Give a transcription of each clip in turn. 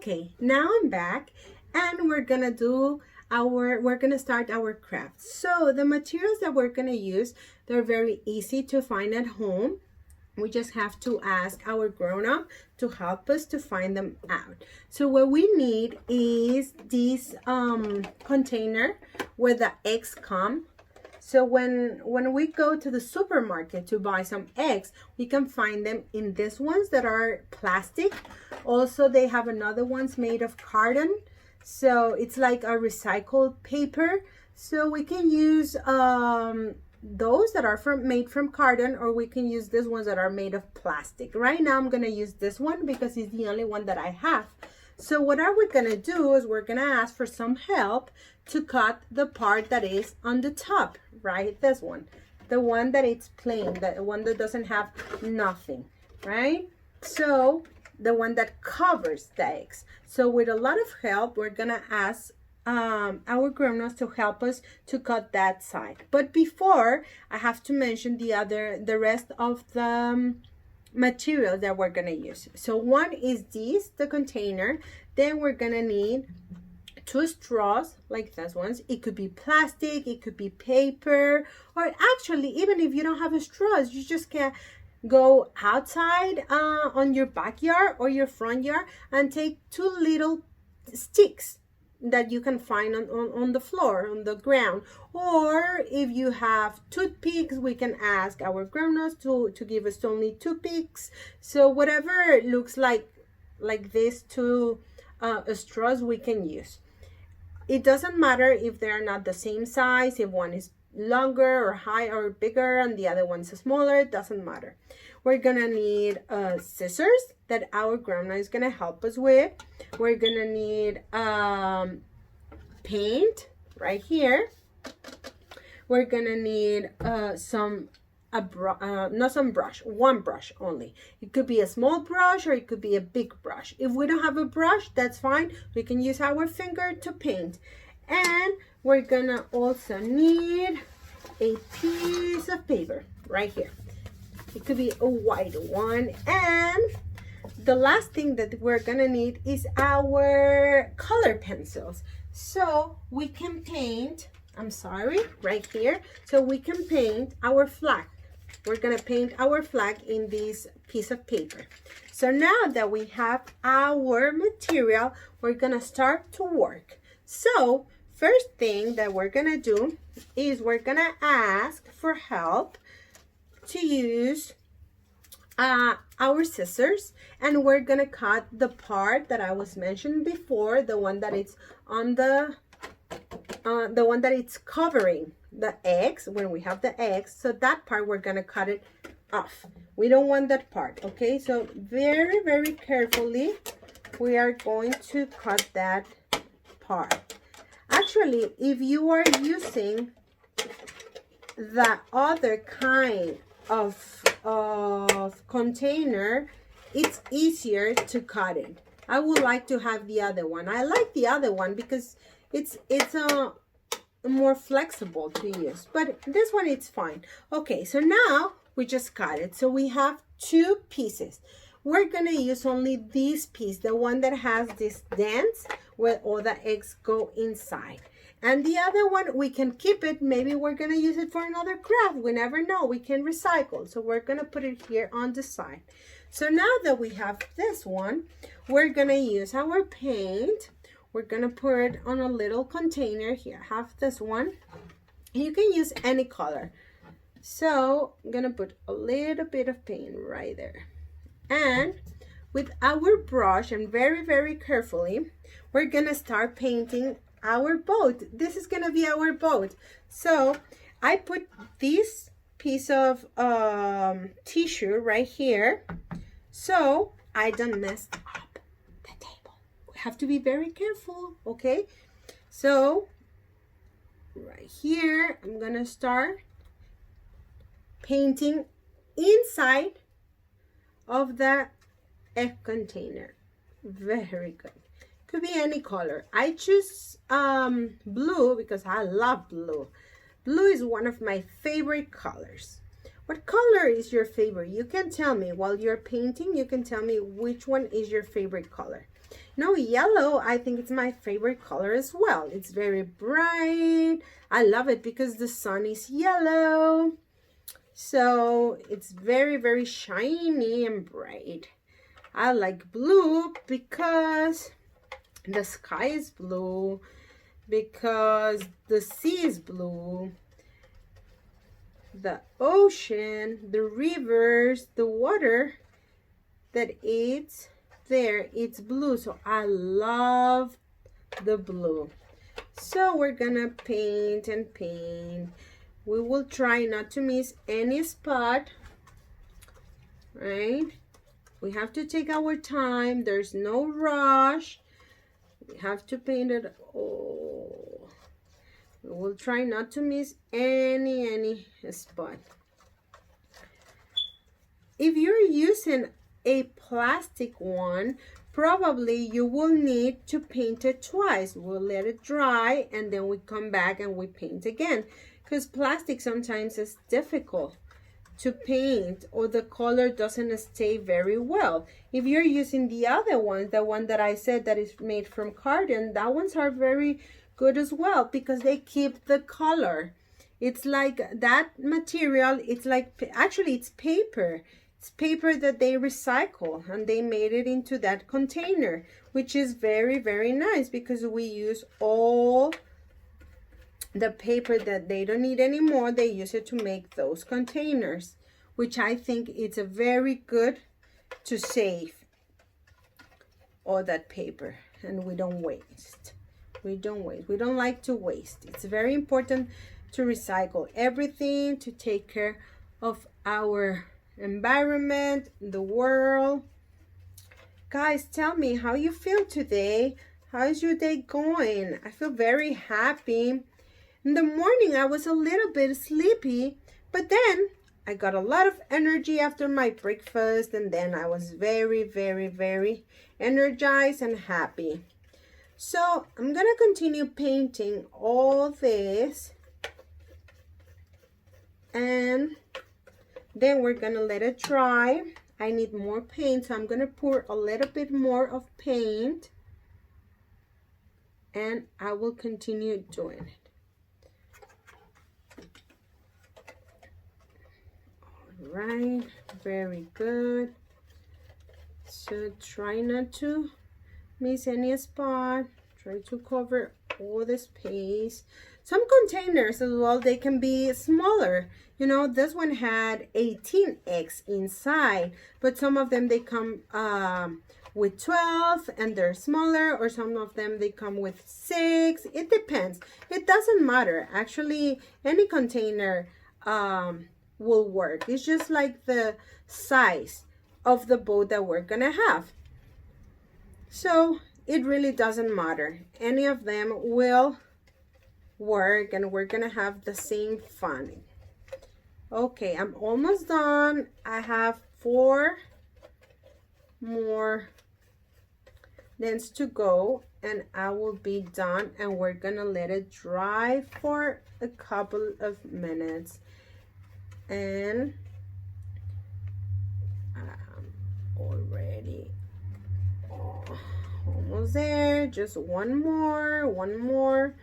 Okay, now I'm back and we're gonna start our craft. So the materials that we're gonna use, they're very easy to find at home. We just have to ask our grown-up to help us to find them out. So what we need is this container where the eggs come. So when we go to the supermarket to buy some eggs, we can find them in these ones that are plastic. Also, they have another ones made of carton. So it's like a recycled paper. So we can use those that are made from carton, or we can use these ones that are made of plastic. Right now I'm gonna use this one because it's the only one that I have. So what are we gonna do is we're gonna ask for some help to cut the part that is on the top, right? This one, the one that it's plain, the one that doesn't have nothing, right? So the one that covers the eggs. So with a lot of help, we're gonna ask our grown-ups to help us to cut that side. But before, I have to mention the rest of the material that we're gonna use. So one is the container. Then we're gonna need 2 straws like this ones. It could be plastic, it could be paper, or actually even if you don't have straws, you just can go outside on your backyard or your front yard and take 2 little sticks that you can find on the floor, on the ground. Or if you have toothpicks, we can ask our grown-ups to give us only toothpicks. So whatever looks like these 2 straws we can use. It doesn't matter if they're not the same size, if one is longer or higher or bigger and the other one's smaller, it doesn't matter. We're gonna need scissors that our grandma is gonna help us with. We're gonna need paint right here. We're gonna need one brush only. It could be a small brush or it could be a big brush. If we don't have a brush, that's fine. We can use our finger to paint. And we're gonna also need a piece of paper right here. It could be a white one. And the last thing that we're gonna need is our color pencils. So we can paint, right here. So we can paint our flag. We're gonna paint our flag in this piece of paper. So now that we have our material, we're gonna start to work. So first thing that we're gonna do is we're gonna ask for help to use our scissors, and we're gonna cut the part that I was mentioned before, the one that it's on the one that it's covering the eggs when we have the eggs. So that part we're gonna cut it off. We don't want that part, okay? So very, very carefully we are going to cut that part. Actually, if you are using the other kind of container, it's easier to cut it. I would like to have the other one. I like the other one because it's more flexible to use, but this one it's fine. Okay, so now we just cut it. So we have 2 pieces. We're gonna use only this piece, the one that has this dents where all the eggs go inside. And the other one, we can keep it. Maybe we're gonna use it for another craft. We never know, we can recycle. So we're gonna put it here on the side. So now that we have this one, we're gonna use our paint. We're gonna put it on a little container here. I have this one. You can use any color. So I'm gonna put a little bit of paint right there. And with our brush, and very, very carefully, we're gonna start painting our boat. This is gonna be our boat. So I put this piece of tissue right here so I don't mess up the table. We have to be very careful, okay? So right here, I'm gonna start painting inside of the egg container. Very good. Could be any color. I choose blue because I love blue. Blue is one of my favorite colors. What color is your favorite? You can tell me while you're painting. You can tell me which one is your favorite color. No, yellow, I think it's my favorite color as well. It's very bright. I love it because the sun is yellow. So it's very, very shiny and bright. I like blue because the sky is blue, because the sea is blue, the ocean, the rivers, the water that it's there, it's blue. So I love the blue. So we're gonna paint and paint. We will try not to miss any spot, right? We have to take our time. There's no rush. We have to paint it. Oh, we will try not to miss any spot. If you're using a plastic one, probably you will need to paint it twice. We'll let it dry and then we come back and we paint again, because plastic sometimes is difficult to paint or the color doesn't stay very well. If you're using the other one, the one that I said that is made from carton, that ones are very good as well because they keep the color. It's like that material, it's like, actually it's paper. It's paper that they recycle and they made it into that container, which is very, very nice because we use all the paper that they don't need anymore. They use it to make those containers, which I think it's a very good to save all that paper and we don't waste. We don't waste. We don't like to waste. It's very important to recycle everything, to take care of our environment, the world. Guys, tell me how you feel today. How's your day going? I feel very happy. In the morning, I was a little bit sleepy, but then I got a lot of energy after my breakfast, and then I was very, very, very energized and happy. So I'm gonna continue painting all this, and then we're gonna let it dry. I need more paint, so I'm gonna pour a little bit more of paint, and I will continue doing it. Right, very good. So try not to miss any spot. Try to cover all the space. Some containers as well, they can be smaller. You know, this one had 18x inside, but some of them they come with 12 and they're smaller, or some of them they come with 6. It depends. It doesn't matter. Actually, any container will work. It's just like the size of the boat that we're gonna have. So it really doesn't matter. Any of them will work and we're gonna have the same fun. Okay, I'm almost done. I have 4 more lens to go and I will be done, and we're gonna let it dry for a couple of minutes. And already almost there. Just one more.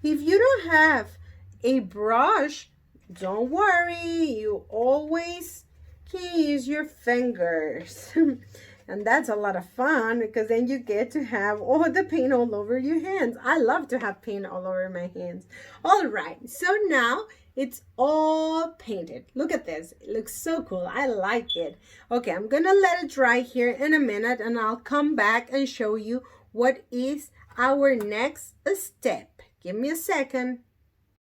If you don't have a brush, don't worry, you always can use your fingers. And that's a lot of fun because then you get to have all the paint all over your hands. I love to have paint all over my hands. All right, so now it's all painted. Look at this. It looks so cool. I like it. Okay, I'm gonna let it dry here in a minute and I'll come back and show you what is our next step. Give me a second.